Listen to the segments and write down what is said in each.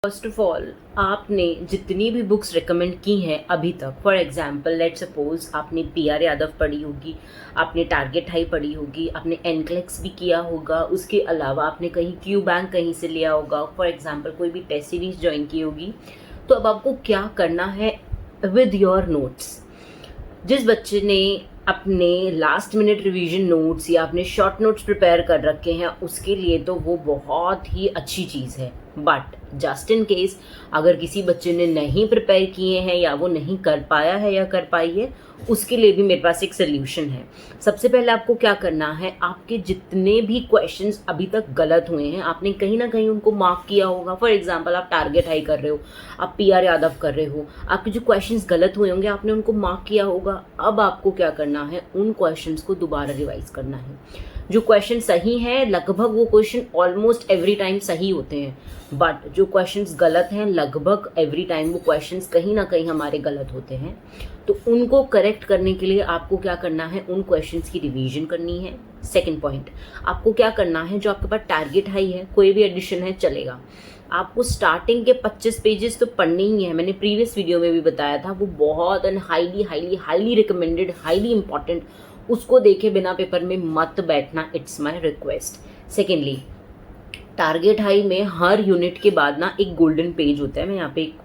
First of all, आपने जितनी भी बुक्स रिकमेंड की हैं अभी तक, फॉर एग्जांपल लेट सपोज आपने पीआर यादव पढ़ी होगी, आपने टारगेट हाई पढ़ी होगी, आपने एनक्लेक्स भी किया होगा, उसके अलावा आपने कहीं क्यू बैंक कहीं से लिया होगा, फॉर एग्जांपल कोई भी टेस्ट सीरीज ज्वाइन की होगी, तो अब आपको क्या करना है विद योर नोट्स। जिस बच्चे ने अपने लास्ट मिनट रिवीजन नोट्स या अपने शॉर्ट नोट्स प्रिपेयर कर रखे हैं उसके लिए तो वो बहुत ही अच्छी चीज़ है, बट जस्ट इन केस अगर किसी बच्चे ने नहीं प्रिपेयर किए हैं या वो नहीं कर पाया है या कर पाई है, उसके लिए भी मेरे पास एक सोल्यूशन है। सबसे पहले आपको क्या करना है, आपके जितने भी क्वेश्चंस अभी तक गलत हुए हैं आपने कहीं ना कहीं उनको मार्क किया होगा। फॉर एग्जांपल आप टारगेट हाई कर रहे हो, आप पीआर यादव कर रहे हो, आपके जो क्वेश्चंस गलत हुए होंगे आपने उनको मार्क किया होगा। अब आपको क्या करना है, उन क्वेश्चंस को दोबारा रिवाइज करना है। जो क्वेश्चन सही हैं लगभग वो क्वेश्चन ऑलमोस्ट एवरी टाइम सही होते हैं, बट जो क्वेश्चंस गलत हैं लगभग एवरी टाइम वो क्वेश्चंस कहीं ना कहीं हमारे गलत होते हैं। तो उनको करेक्ट करने के लिए आपको क्या करना है, उन क्वेश्चंस की रिवीजन करनी है। सेकंड पॉइंट, आपको क्या करना है, जो आपके पास टारगेट हाई है, कोई भी एडिशन है चलेगा, आपको स्टार्टिंग के 25 पेजेस तो पढ़ने ही है। मैंने प्रीवियस वीडियो में भी बताया था, वो बहुत highly highly highly recommended, highly important, उसको देखे बिना पेपर में मत बैठना, it's my request. Secondly, target high में हर यूनिट के बाद ना एक गोल्डन पेज होता है। मैं यहाँ पे एक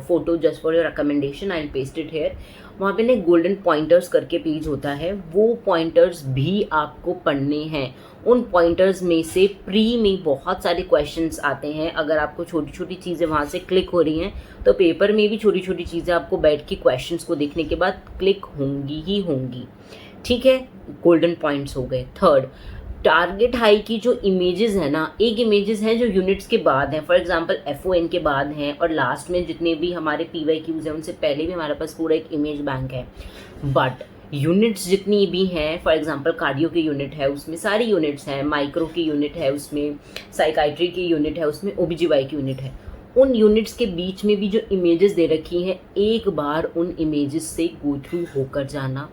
photo just for your recommendation I paste it here, वहाँ पे ना गोल्डन पॉइंटर्स करके पेज होता है, वो पॉइंटर्स भी आपको पढ़ने हैं। उन पॉइंटर्स में से प्री में बहुत सारे क्वेश्चंस आते हैं। अगर आपको छोटी छोटी चीज़ें वहाँ से क्लिक हो रही हैं तो पेपर में भी छोटी छोटी चीज़ें आपको बैठ के क्वेश्चंस को देखने के बाद क्लिक होंगी ही होंगी। ठीक है, गोल्डन पॉइंट्स हो गए। थर्ड, टारगेट हाई की जो इमेजेस है ना, एक इमेजेस हैं जो यूनिट्स के बाद हैं, फॉर एग्जांपल एफओएन के बाद हैं, और लास्ट में जितने भी हमारे पीवाईक्यूज हैं उनसे पहले भी हमारे पास पूरा एक इमेज बैंक है। बट यूनिट्स जितनी भी हैं, फॉर एग्जांपल कार्डियो की यूनिट है उसमें सारी यूनिट्स हैं, माइक्रो की यूनिट है उसमें, साइकाइट्री की यूनिट है उसमें, ओबीजीवाई की यूनिट है, उन यूनिट्स के बीच में भी जो इमेजेस दे रखी हैं एक बार उन इमेजेस से गो थ्रू होकर जाना।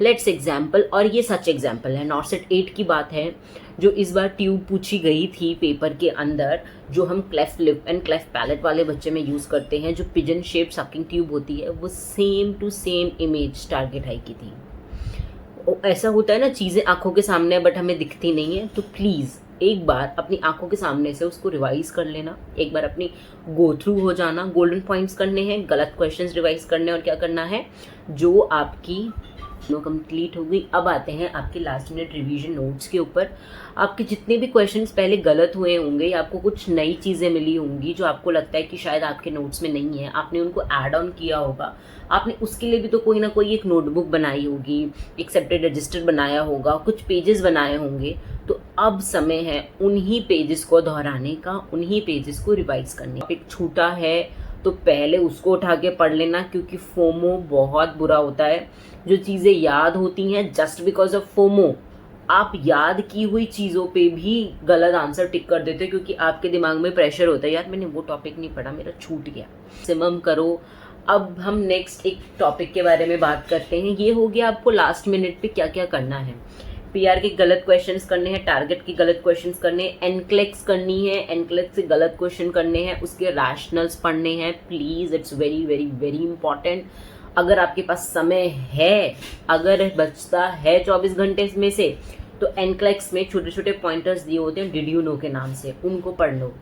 लेट्स एग्जाम्पल, और ये सच एग्जाम्पल है, नॉर्सेट 8 की बात है, जो इस बार ट्यूब पूछी गई थी पेपर के अंदर, जो हम cleft lip and cleft palate वाले बच्चे में यूज़ करते हैं, जो पिजन शेप सकिंग ट्यूब होती है, वो same to same image target high की थी। ऐसा होता है ना, चीज़ें आंखों के सामने बट हमें दिखती नहीं है, तो प्लीज़ एक बार अपनी आंखों के सामने से उसको रिवाइज कर लेना, एक बार अपनी गो थ्रू हो जाना, गोल्डन पॉइंट्स करने हैं, गलत क्वेश्चंस रिवाइज करने, और क्या करना है, जो आपकी कंप्लीट हो गई। अब आते हैं आपके लास्ट मिनट रिवीजन नोट्स के ऊपर। आपके जितने भी क्वेश्चंस पहले गलत हुए होंगे, आपको कुछ नई चीज़ें मिली होंगी जो आपको लगता है कि शायद आपके नोट्स में नहीं है, आपने उनको ऐड ऑन किया होगा, आपने उसके लिए भी तो कोई ना कोई एक नोटबुक बनाई होगी, एक सेपरेट रजिस्टर बनाया होगा, कुछ पेजेस बनाए होंगे, तो अब समय है उन्हीं पेजेस को दोहराने का, उन्हीं पेजेस को रिवाइज करने का। एक छूटा है तो पहले उसको उठा के पढ़ लेना, क्योंकि फोमो बहुत बुरा होता है। जो चीज़ें याद होती हैं जस्ट बिकॉज ऑफ फोमो, आप याद की हुई चीज़ों पे भी गलत आंसर टिक कर देते हो, क्योंकि आपके दिमाग में प्रेशर होता है, यार मैंने वो टॉपिक नहीं पढ़ा, मेरा छूट गया। सिमम करो। अब हम नेक्स्ट एक टॉपिक के बारे में बात करते हैं। ये हो गया आपको लास्ट मिनट पे क्या क्या करना है। पीआर के गलत क्वेश्चंस करने हैं, टारगेट के गलत क्वेश्चंस करने हैं, एनक्लेक्स करनी है, एनक्लेक्स से गलत क्वेश्चन करने हैं, उसके रैशनल्स पढ़ने हैं। Please, it's very very very important. अगर आपके पास समय है, अगर बचता है 24 घंटे में से, तो एनक्लेक्स में छोटे छोटे पॉइंटर्स दिए होते हैं डिड यू नो के नाम से, उनको पढ़ लो।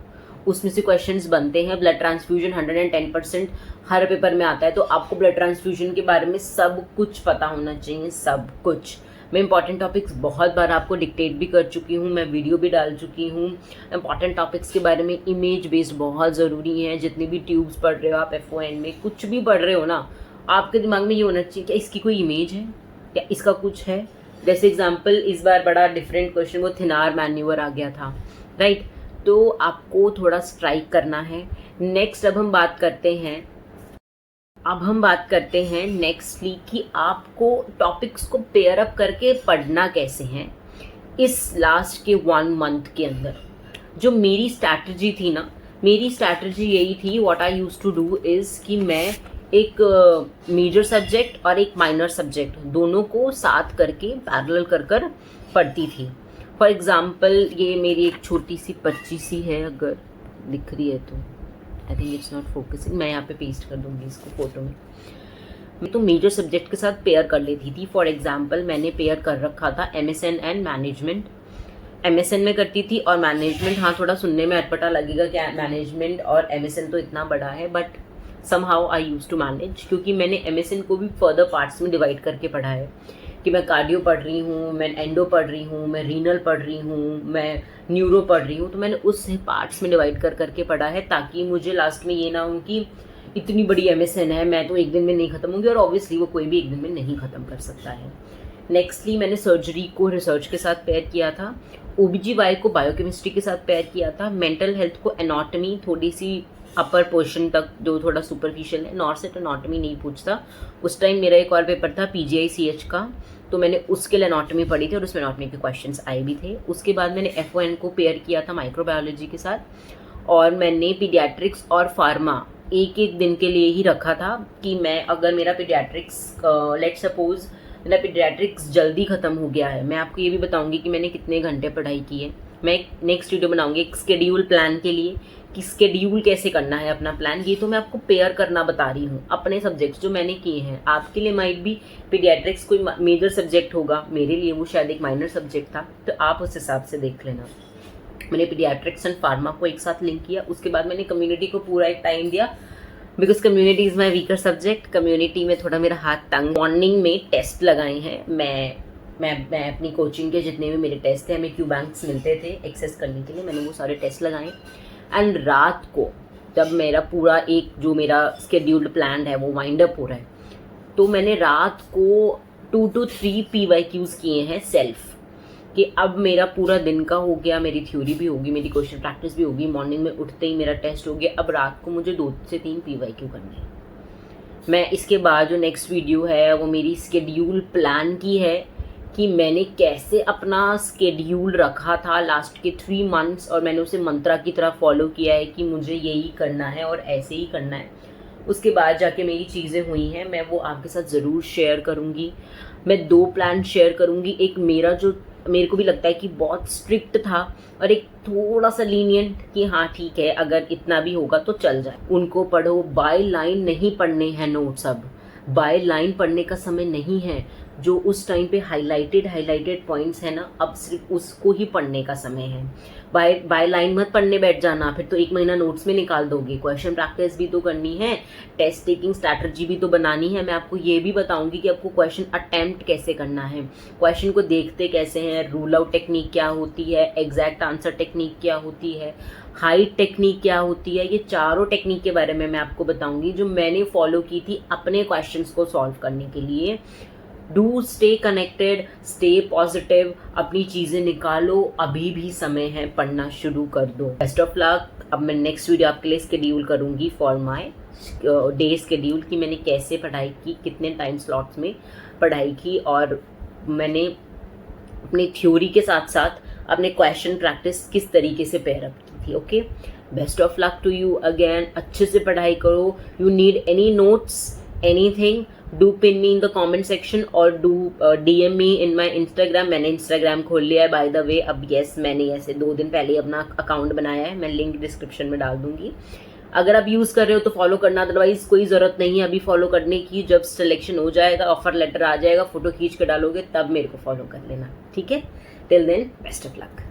उसमें से क्वेश्चंस बनते हैं। ब्लड ट्रांसफ्यूजन 110% हर पेपर में आता है, तो आपको ब्लड ट्रांसफ्यूजन के बारे में सब कुछ पता होना चाहिए, सब कुछ। मैं इंपॉर्टेंट टॉपिक्स बहुत बार आपको डिक्टेट भी कर चुकी हूँ, मैं वीडियो भी डाल चुकी हूँ। इंपॉर्टेंट टॉपिक्स के बारे में इमेज बेस्ड बहुत ज़रूरी है। जितनी भी ट्यूब्स पढ़ रहे हो आप, एफओएन में कुछ भी पढ़ रहे हो ना, आपके दिमाग में ये होना चाहिए क्या इसकी कोई इमेज है, क्या इसका कुछ है। जैसे एग्जाम्पल, इस बार बड़ा डिफरेंट क्वेश्चन, वो थिनार मैन्यूअर आ गया था, राइट, तो आपको थोड़ा स्ट्राइक करना है। नेक्स्ट अब हम बात करते हैं नेक्स्टली कि आपको टॉपिक्स को पेयर अप करके पढ़ना कैसे हैं इस लास्ट के 1 मंथ के अंदर। जो मेरी स्ट्रैटेजी थी ना, मेरी स्ट्रैटेजी यही थी, what I used to do is कि मैं एक मेजर सब्जेक्ट और एक माइनर सब्जेक्ट दोनों को साथ करके पैरेलल कर पढ़ती थी। फॉर एग्जाम्पल, ये मेरी एक छोटी सी पर्ची सी है, अगर दिख रही है तो I think it's not focusing, मैं यहाँ पे पेस्ट कर दूँगी इसको फोटो में। मैं तो मेजर सब्जेक्ट के साथ पेयर कर लेती थी। फॉर एग्जाम्पल मैंने पेयर कर रखा था MSN एंड मैनेजमेंट। MSN में करती थी और मैनेजमेंट, हाँ थोड़ा सुनने में अटपटा लगेगा कि मैनेजमेंट और MSN तो इतना बड़ा है, but somehow I used to manage, क्योंकि मैंने MSN को भी फर्दर पार्ट्स में डिवाइड करके पढ़ा है कि मैं कार्डियो पढ़ रही हूँ, मैं एंडो पढ़ रही हूँ, मैं रीनल पढ़ रही हूँ, मैं न्यूरो पढ़ रही हूँ। तो मैंने उस पार्ट्स में डिवाइड कर करके पढ़ा है, ताकि मुझे लास्ट में ये ना हो कि इतनी बड़ी MSN है, मैं तो एक दिन में नहीं ख़त्म होंगी, और ऑब्वियसली वो कोई भी एक दिन में नहीं ख़त्म कर सकता है। नेक्स्टली मैंने सर्जरी को रिसर्च के साथ पेयर किया था, OBGY को बायोकेमिस्ट्री के साथ पेयर किया था, मेंटल हेल्थ को एनाटॉमी थोड़ी सी अपर पोर्शन तक जो थोड़ा सुपरफिशियल है, नॉर्सेट एनाटॉमी नहीं पूछता। उस टाइम मेरा एक और पेपर था PGI-CH का, तो मैंने उसके लिए एनाटॉमी पढ़ी थी और उसमें एनाटॉमी के क्वेश्चंस आए भी थे। उसके बाद मैंने FON को पेयर किया था माइक्रोबायोलॉजी के साथ, और मैंने पीडियाट्रिक्स और फार्मा एक एक दिन के लिए ही रखा था कि मैं अगर मेरा पीडियाट्रिक्स लेट सपोज मेरा पीडियाट्रिक्स जल्दी ख़त्म हो गया है, मैं आपको ये भी बताऊंगी कि मैंने कितने घंटे पढ़ाई की है। मैं एक नेक्स्ट वीडियो बनाऊंगी एक स्केड्यूल प्लान के लिए कि स्केड्यूल कैसे करना है अपना प्लान। ये तो मैं आपको पेयर करना बता रही हूँ अपने सब्जेक्ट्स जो मैंने किए हैं। आपके लिए माइट भी पीडियाट्रिक्स कोई मेजर सब्जेक्ट होगा, मेरे लिए वो शायद एक माइनर सब्जेक्ट था, तो आप उस हिसाब से देख लेना। मैंने पीडियाट्रिक्स एंड फार्मा को एक साथ लिंक किया। उसके बाद मैंने कम्युनिटी को पूरा एक टाइम दिया, because community is my weaker subject. Community में थोड़ा मेरा हाथ तंग। मॉर्निंग में टेस्ट लगाए हैं मैं अपनी कोचिंग के जितने भी मेरे टेस्ट थे, हमें QBanks मिलते थे एक्सेस करने के लिए, मैंने वो सारे टेस्ट लगाए। एंड रात को जब मेरा पूरा एक जो मेरा स्केड्यूल्ड प्लान है वो वाइंड अप हो रहा है, तो मैंने रात को 2 to 3 PYQs किए हैं सेल्फ, कि अब मेरा पूरा दिन का हो गया, मेरी थ्योरी भी होगी, मेरी क्वेश्चन प्रैक्टिस भी होगी, मॉर्निंग में उठते ही मेरा टेस्ट हो गया, अब रात को मुझे 2 से 3 PYQ करने हैं। मैं इसके बाद जो नेक्स्ट वीडियो है वो मेरी स्केड्यूल प्लान की है, कि मैंने कैसे अपना स्केड्यूल रखा था लास्ट के 3 मंथ्स, और मैंने उसे मंत्रा की तरह फॉलो किया है कि मुझे यही करना है और ऐसे ही करना है। उसके बाद जाके मेरी चीज़ें हुई हैं, मैं वो आपके साथ ज़रूर शेयर करूँगी। मैं 2 प्लान शेयर करूँगी, एक मेरा जो मेरे को भी लगता है कि बहुत स्ट्रिक्ट था, और एक थोड़ा सा लीनियंट कि हाँ ठीक है अगर इतना भी होगा तो चल जाए। उनको पढ़ो, बाय लाइन नहीं पढ़ने हैं नोट्स, अब बाय लाइन पढ़ने का समय नहीं है। जो उस टाइम पे हाईलाइटेड पॉइंट्स है ना, अब सिर्फ उसको ही पढ़ने का समय है। बाय लाइन मत पढ़ने बैठ जाना, फिर तो 1 महीना नोट्स में निकाल दोगे। क्वेश्चन प्रैक्टिस भी तो करनी है, टेस्ट टेकिंग स्ट्रैटेजी भी तो बनानी है। मैं आपको ये भी बताऊंगी कि आपको क्वेश्चन अटेम्प्ट कैसे करना है, क्वेश्चन को देखते कैसे हैं, रूल आउट टेक्निक क्या होती है, एग्जैक्ट आंसर टेक्निक क्या होती है, हाइट टेक्निक क्या होती है। ये चारों टेक्निक के बारे में मैं आपको बताऊंगी जो मैंने फॉलो की थी अपने क्वेश्चंस को सॉल्व करने के लिए। Do stay connected, stay positive, अपनी चीज़ें निकालो, अभी भी समय है, पढ़ना शुरू कर दो। Best of luck. अब मैं नेक्स्ट वीडियो आपके लिए शेड्यूल करूँगी फॉर माय डे शेड्यूल, कि मैंने कैसे पढ़ाई की, कितने टाइम स्लॉट्स में पढ़ाई की, और मैंने अपनी थ्योरी के साथ साथ अपने क्वेश्चन प्रैक्टिस किस तरीके से पेयर अप की थी। Okay, best of luck to you again. अच्छे से पढ़ाई करो। You need any notes, anything, do pin me in the comment section और do DM me in my Instagram. मैंने इंस्टाग्राम खोल लिया है बाय द वे अब। यस, मैंने ऐसे 2 दिन पहले अपना अकाउंट बनाया है, मैं लिंक डिस्क्रिप्शन में डाल दूंगी। अगर आप यूज़ कर रहे हो तो फॉलो करना, अदरवाइज कोई ज़रूरत नहीं है अभी फॉलो करने की। जब सिलेक्शन हो जाएगा, ऑफर लेटर आ जाएगा, फोटो खींच के डालोगे, तब मेरे को फॉलो कर लेना, ठीक है। Till then best of luck.